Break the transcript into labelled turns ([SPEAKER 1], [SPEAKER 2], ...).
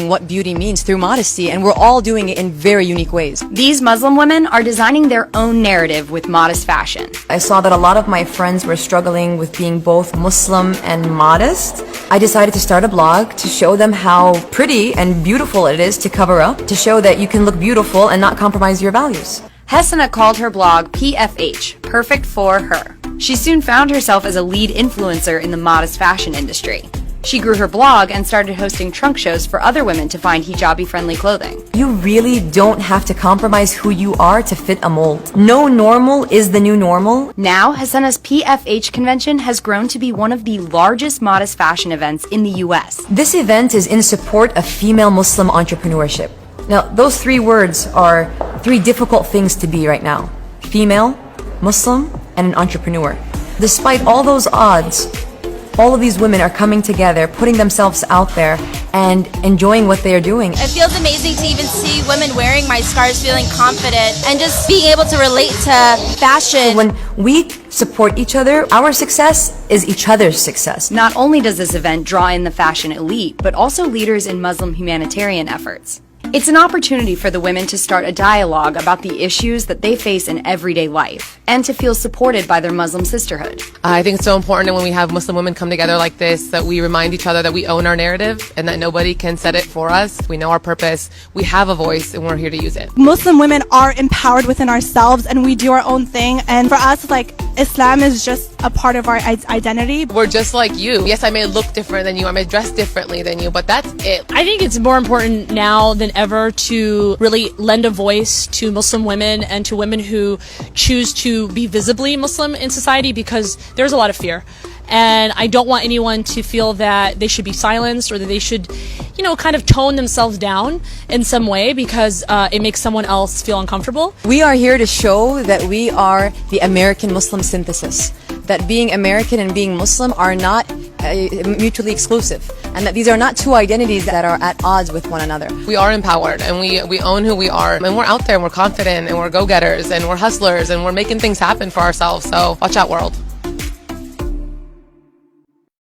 [SPEAKER 1] what beauty means through modesty, and we're all doing it in very unique ways.
[SPEAKER 2] These Muslim women are designing their own narrative with modest fashion.
[SPEAKER 3] I saw that a lot of my friends were struggling with being both Muslim and modest. I decided to start a blog to show them how pretty and beautiful it is to cover up, to show that you can look beautiful and not compromise your values.
[SPEAKER 2] Hasana called her blog PFH, perfect for her. She soon found herself as a lead influencer in the modest fashion industry. She grew her blog and started hosting trunk shows for other women to find hijabi-friendly clothing.
[SPEAKER 3] You really don't have to compromise who you are to fit a mold. No normal is the new normal.
[SPEAKER 2] Now, Hasana's PFH convention has grown to be one of the largest modest fashion events in the US.
[SPEAKER 3] This event is in support of female Muslim entrepreneurship. Now, those three words are three difficult things to be right now. Female, Muslim, and an entrepreneur. Despite all those odds, all of these women are coming together, putting themselves out there, and enjoying what they are doing.
[SPEAKER 4] It feels amazing to even see women wearing my scarves, feeling confident, and just being able to relate to fashion.
[SPEAKER 3] When we support each other, our success is each other's success.
[SPEAKER 2] Not only does this event draw in the fashion elite, but also leaders in Muslim humanitarian efforts. It's an opportunity for the women to start a dialogue about the issues that they face in everyday life and to feel supported by their Muslim sisterhood.
[SPEAKER 5] I think it's so important when we have Muslim women come together like this that we remind each other that we own our narrative and that nobody can set it for us. We know our purpose, we have a voice, and we're here to use it.
[SPEAKER 6] Muslim women are empowered within ourselves and we do our own thing, and for us, like, Islam is just a part of our identity.
[SPEAKER 5] We're just like you. Yes, I may look different than you, I may dress differently than you, but that's it.
[SPEAKER 7] I think it's more important now than ever to really lend a voice to Muslim women and to women who choose to be visibly Muslim in society, because there's a lot of fear. And I don't want anyone to feel that they should be silenced or that they should, you know, kind of tone themselves down in some way because it makes someone else feel uncomfortable.
[SPEAKER 1] We are here to show that we are the American Muslim synthesis, that being American and being Muslim are not mutually exclusive, and that these are not two identities that are at odds with one another.
[SPEAKER 5] We are empowered and we own who we are, and we're out there and we're confident and we're go-getters and we're hustlers and we're making things happen for ourselves. So watch out, world.